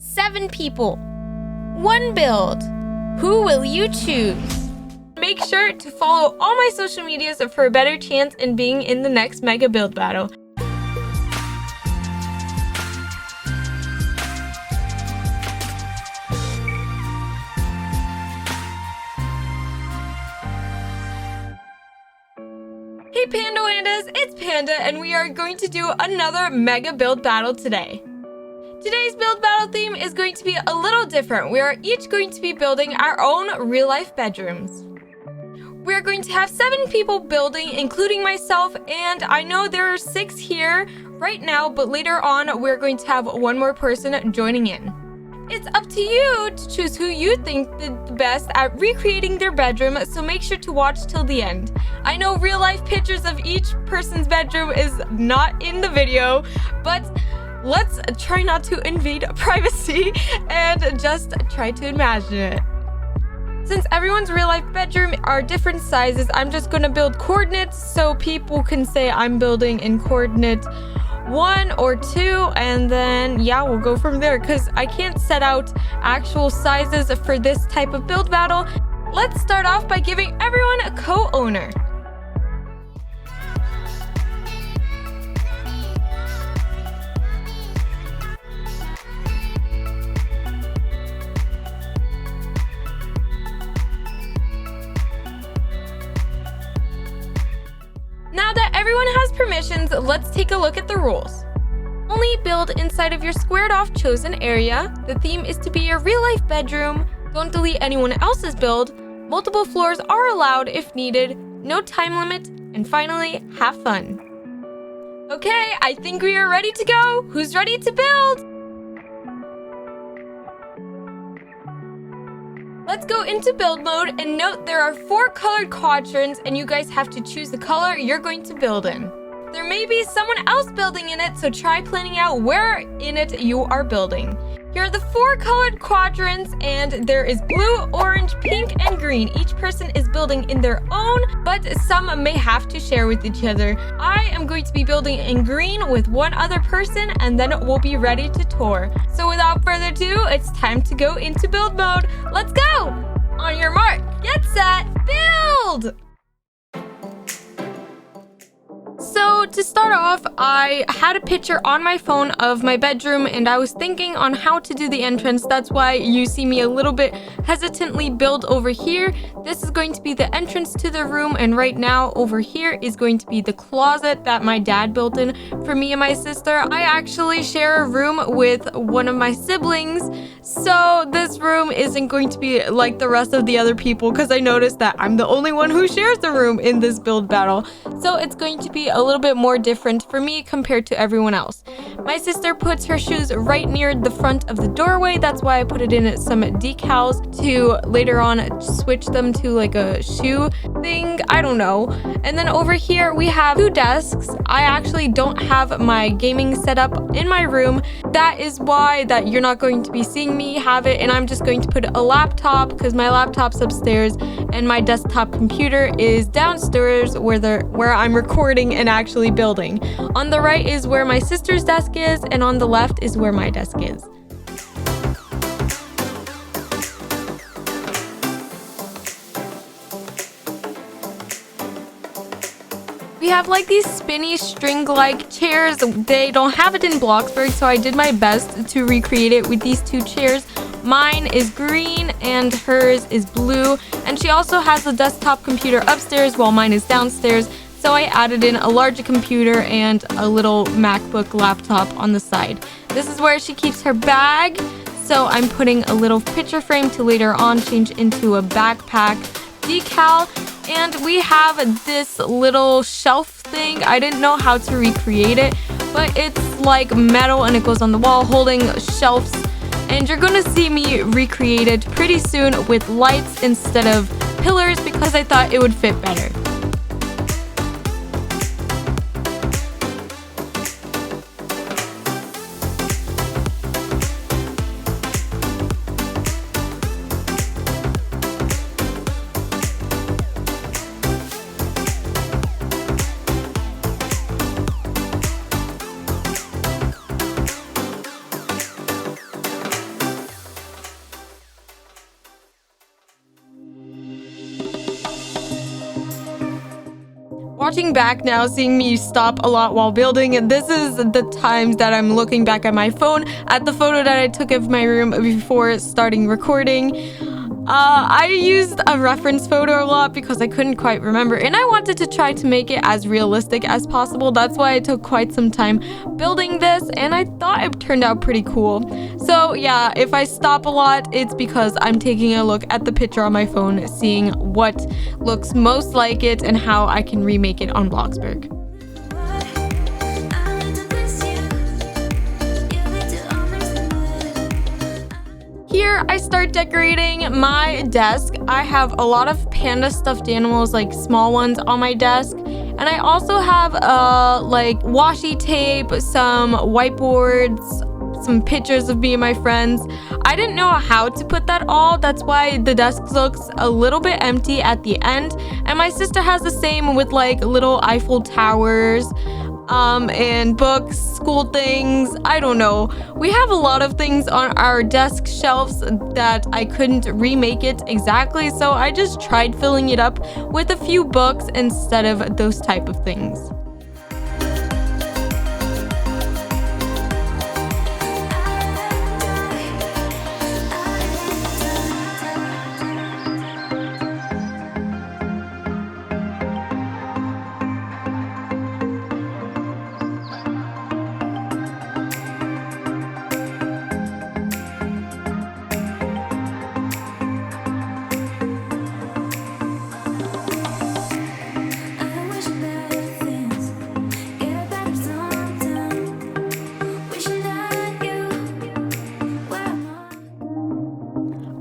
7 people. 1 build. Who will you choose? Make sure to follow all my social medias for a better chance in being in the next mega build battle. Hey Pandas, it's Panda and we are going to do another mega build battle today. Today's build battle theme is going to be a little different. We are each going to be building our own real-life bedrooms. We are going to have 7 people building, including myself, and I know there are 6 here right now, but later on we're going to have 1 more person joining in. It's up to you to choose who you think did the best at recreating their bedroom, so make sure to watch till the end. I know real-life pictures of each person's bedroom is not in the video, but let's try not to invade privacy and just try to imagine it. Since everyone's real-life bedroom are different sizes, I'm just gonna build coordinates so people can say I'm building in coordinate 1 or 2, and then yeah, we'll go from there because I can't set out actual sizes for this type of build battle. Let's start off by giving everyone a co-owner. Now that everyone has permissions, let's take a look at the rules. Only build inside of your squared off chosen area. The theme is to be your real life bedroom. Don't delete anyone else's build. Multiple floors are allowed if needed. No time limit. And finally, have fun. Okay, I think we are ready to go. Who's ready to build? Let's go into build mode and note there are 4 colored quadrants and you guys have to choose the color you're going to build in. There may be someone else building in it, so try planning out where in it you are building. Here are the 4 colored quadrants and there is blue, orange, pink, and green. Each person is building in their own, but some may have to share with each other. I am going to be building in green with 1 other person and then we'll be ready to tour. So without further ado, it's time to go into build mode. Let's go! On your mark, get set, build! So to start off, I had a picture on my phone of my bedroom and I was thinking on how to do the entrance. That's why you see me a little bit hesitantly build over here. This is going to be the entrance to the room, and right now over here is going to be the closet that my dad built in for me and my sister. I actually share a room with one of my siblings, so this room isn't going to be like the rest of the other people because I noticed that I'm the only one who shares the room in this build battle. So it's going to be a little bit more different for me compared to everyone else. My sister puts her shoes right near the front of the doorway. That's why I put it in some decals to later on switch them to like a shoe thing. I don't know. And then over here we have 2 desks. I actually don't have my gaming setup in my room. That is why that you're not going to be seeing me have it, and I'm just going to put a laptop because my laptop's upstairs and my desktop computer is downstairs where I'm recording and actually building. On the right is where my sister's desk is, and on the left is where my desk is. We have like these spinny string-like chairs. They don't have it in Bloxburg, so I did my best to recreate it with these 2 chairs. Mine is green and hers is blue, and she also has the desktop computer upstairs while mine is downstairs. So I added in a larger computer and a little MacBook laptop on the side. This is where she keeps her bag, so I'm putting a little picture frame to later on change into a backpack decal. And we have this little shelf thing. I didn't know how to recreate it, but it's like metal and it goes on the wall holding shelves. And you're gonna see me recreate it pretty soon with lights instead of pillars because I thought it would fit better. Watching back now, seeing me stop a lot while building, this is the times that I'm looking back at my phone at the photo that I took of my room before starting recording. I used a reference photo a lot because I couldn't quite remember, and I wanted to try to make it as realistic as possible. That's why I took quite some time building this, and I thought it turned out pretty cool. So yeah, if I stop a lot, it's because I'm taking a look at the picture on my phone, seeing what looks most like it and how I can remake it on Bloxburg. Here, I start decorating my desk. I have a lot of panda stuffed animals, like small ones, on my desk. And I also have like washi tape, some whiteboards, some pictures of me and my friends. I didn't know how to put that all. That's why the desk looks a little bit empty at the end. And my sister has the same with like little Eiffel Towers. And books, school things, I don't know. We have a lot of things on our desk shelves that I couldn't remake it exactly, so I just tried filling it up with a few books instead of those type of things.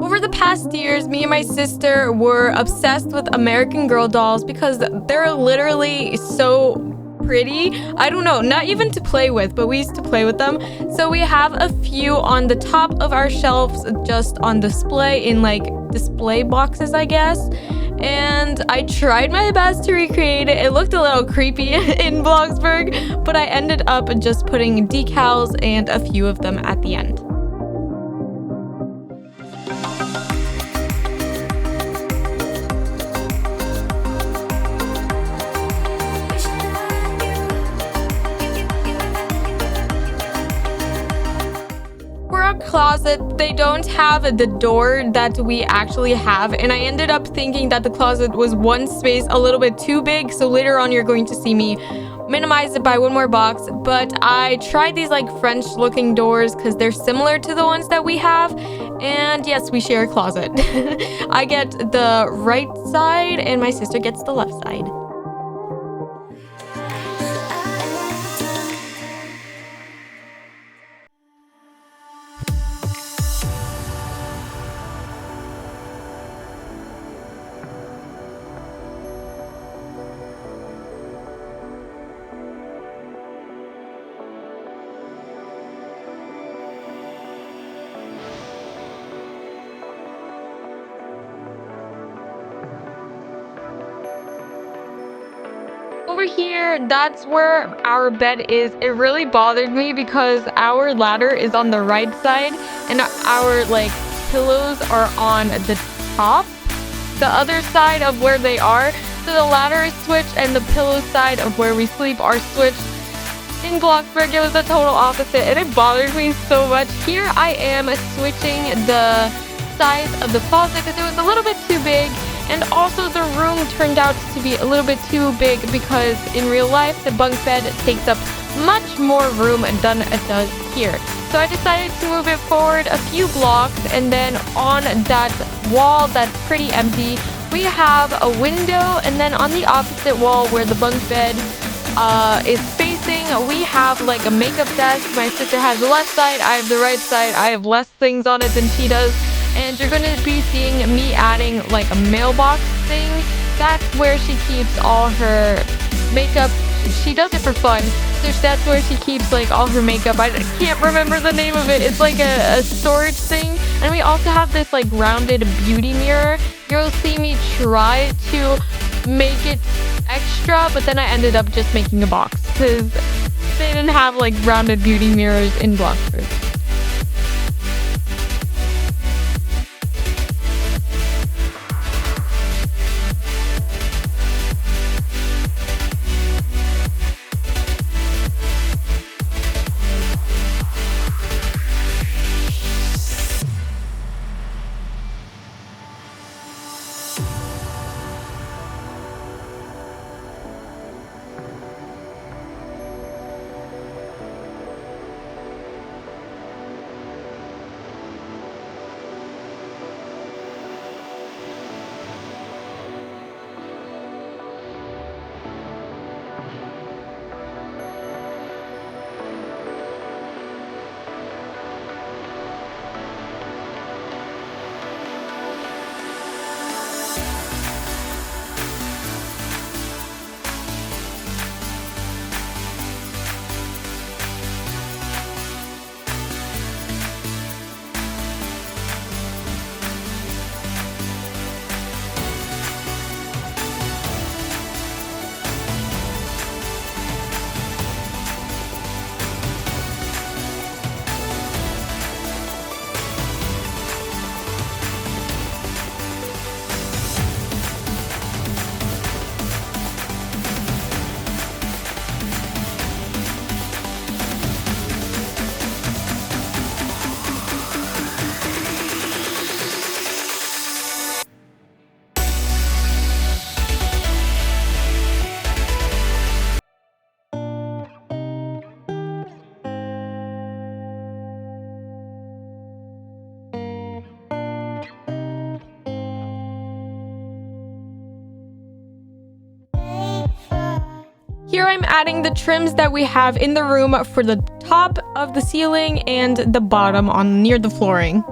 Over the past years, me and my sister were obsessed with American Girl dolls because they're literally so pretty. I don't know, not even to play with, but we used to play with them. So we have a few on the top of our shelves just on display in like display boxes, I guess. And I tried my best to recreate it. It looked a little creepy in Bloxburg, but I ended up just putting decals and a few of them at the end. Closet, they don't have the door that we actually have, and I ended up thinking that the closet was one space a little bit too big, so later on you're going to see me minimize it by one more box. But I tried these like French looking doors because they're similar to the ones that we have, and yes, we share a closet. I get the right side and my sister gets the left side. Over here, that's where our bed is. It really bothered me because our ladder is on the right side and our like pillows are on the top, the other side of where they are. So the ladder is switched and the pillow side of where we sleep are switched. In Bloxburg, it was the total opposite and it bothered me so much. Here I am switching the size of the closet because it was a little bit too big. And also the room turned out to be a little bit too big because in real life the bunk bed takes up much more room than it does here. So I decided to move it forward a few blocks, and then on that wall that's pretty empty, we have a window, and then on the opposite wall where the bunk bed is facing, we have like a makeup desk. My sister has the left side, I have the right side. I have less things on it than she does. And you're going to be seeing me adding like a mailbox thing. That's where she keeps all her makeup. She does it for fun. So that's where she keeps like all her makeup. I can't remember the name of it. It's like a storage thing. And we also have this like rounded beauty mirror. You'll see me try to make it extra, but then I ended up just making a box because they didn't have like rounded beauty mirrors in Bloxburg. Here I'm adding the trims that we have in the room for the top of the ceiling and the bottom on near the flooring.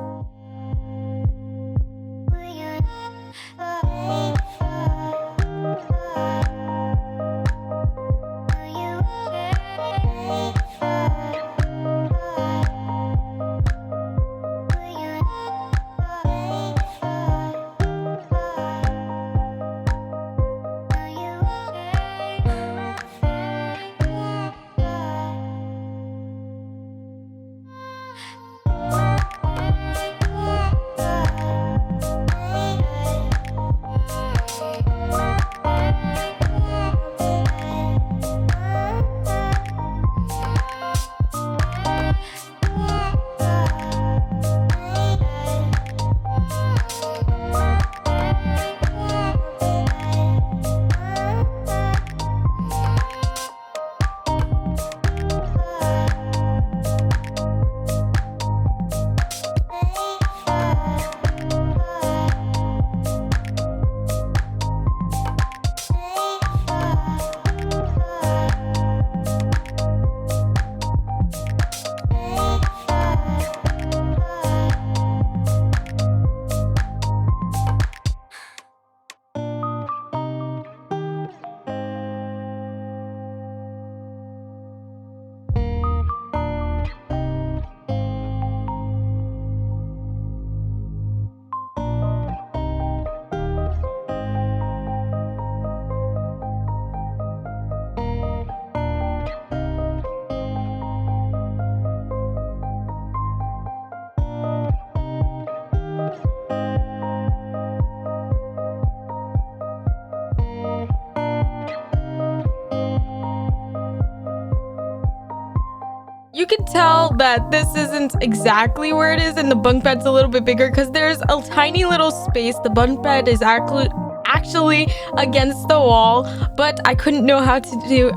You can tell that this isn't exactly where it is and the bunk bed's a little bit bigger because there's a tiny little space. The bunk bed is actually against the wall, but I couldn't know how to do...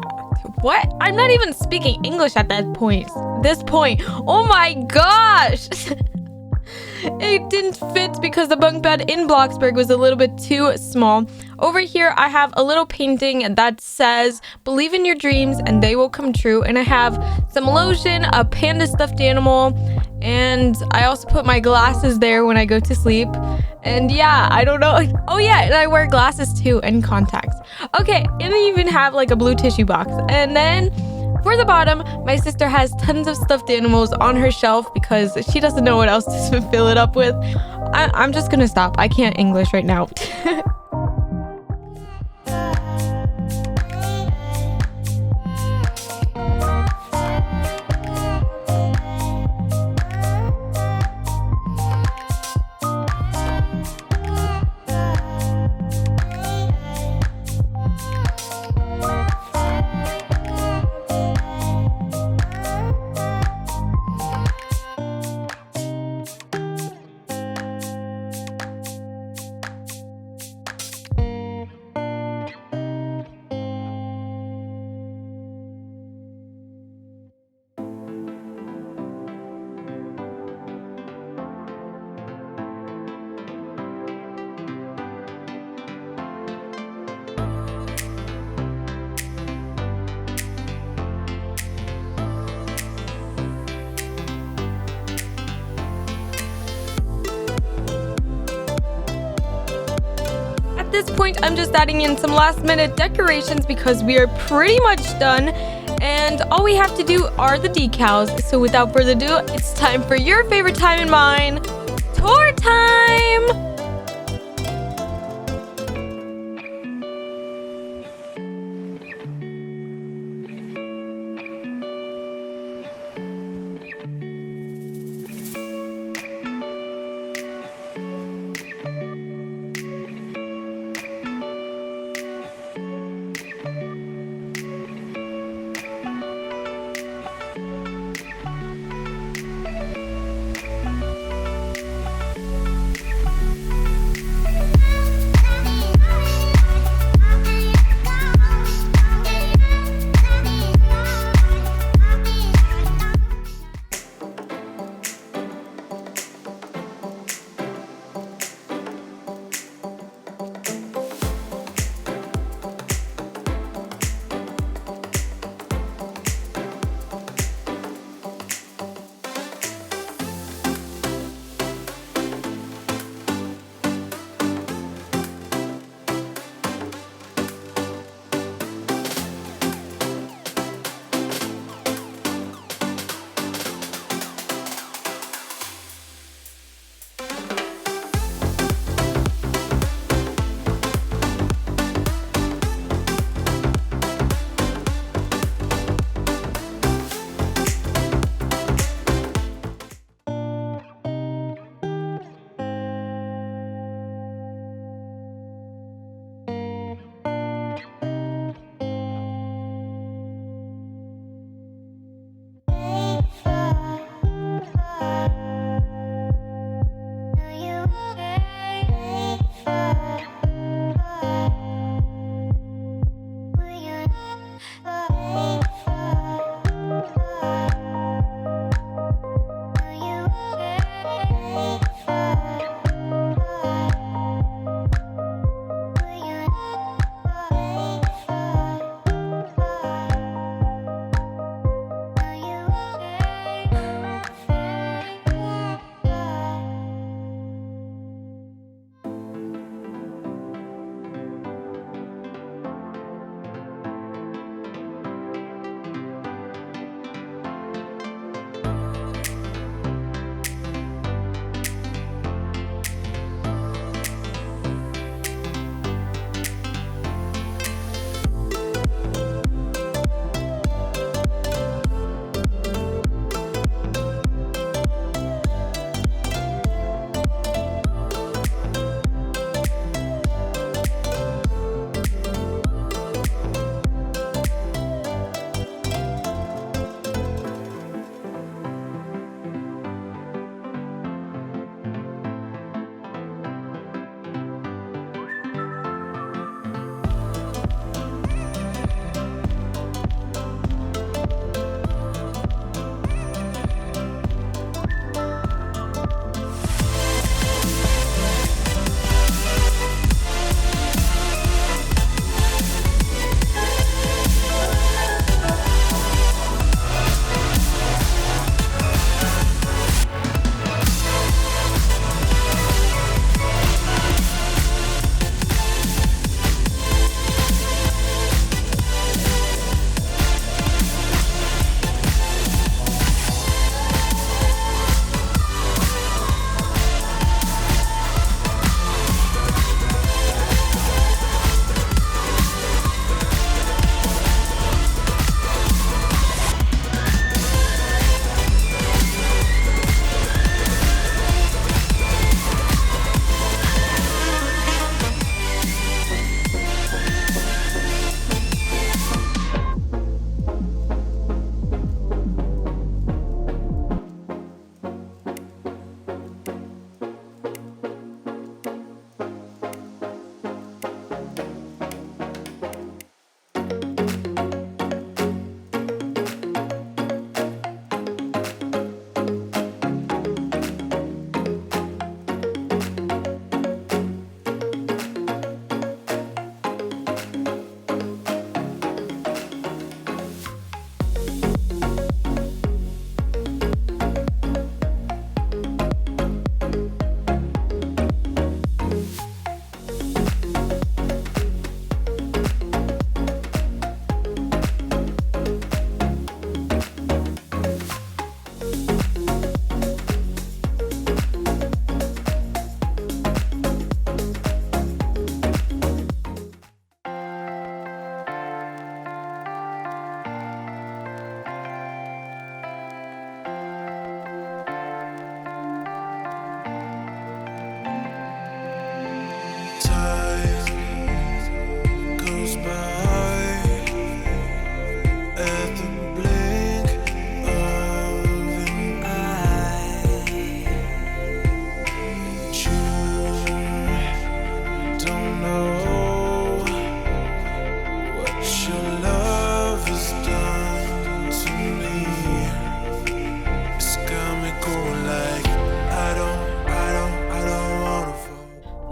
What? I'm not even speaking English at that point. Oh my gosh! It didn't fit because the bunk bed in Bloxburg was a little bit too small. Over here, I have a little painting that says, "Believe in your dreams and they will come true." And I have some lotion, a panda stuffed animal, and I also put my glasses there when I go to sleep. And yeah, I don't know. Oh yeah, and I wear glasses too and contacts. Okay, and I even have like a blue tissue box. And then for the bottom, my sister has tons of stuffed animals on her shelf because she doesn't know what else to fill it up with. I'm just gonna stop. I can't English right now. At this point, I'm just adding in some last minute decorations because we are pretty much done and all we have to do are the decals. So without further ado, it's time for your favorite time and mine, tour time!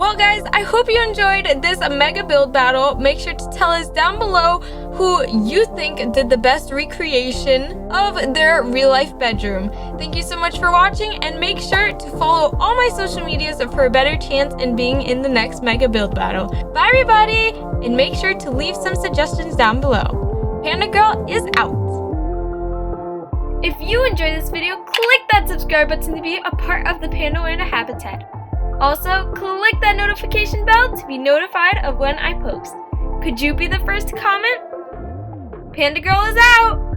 Well guys, I hope you enjoyed this mega build battle. Make sure to tell us down below who you think did the best recreation of their real life bedroom. Thank you so much for watching, and make sure to follow all my social medias for a better chance in being in the next mega build battle. Bye everybody, and make sure to leave some suggestions down below. Panda Girl is out. If you enjoyed this video, click that subscribe button to be a part of the Panda habitat. Also, click that notification bell to be notified of when I post. Could you be the first to comment? Panda Girl is out!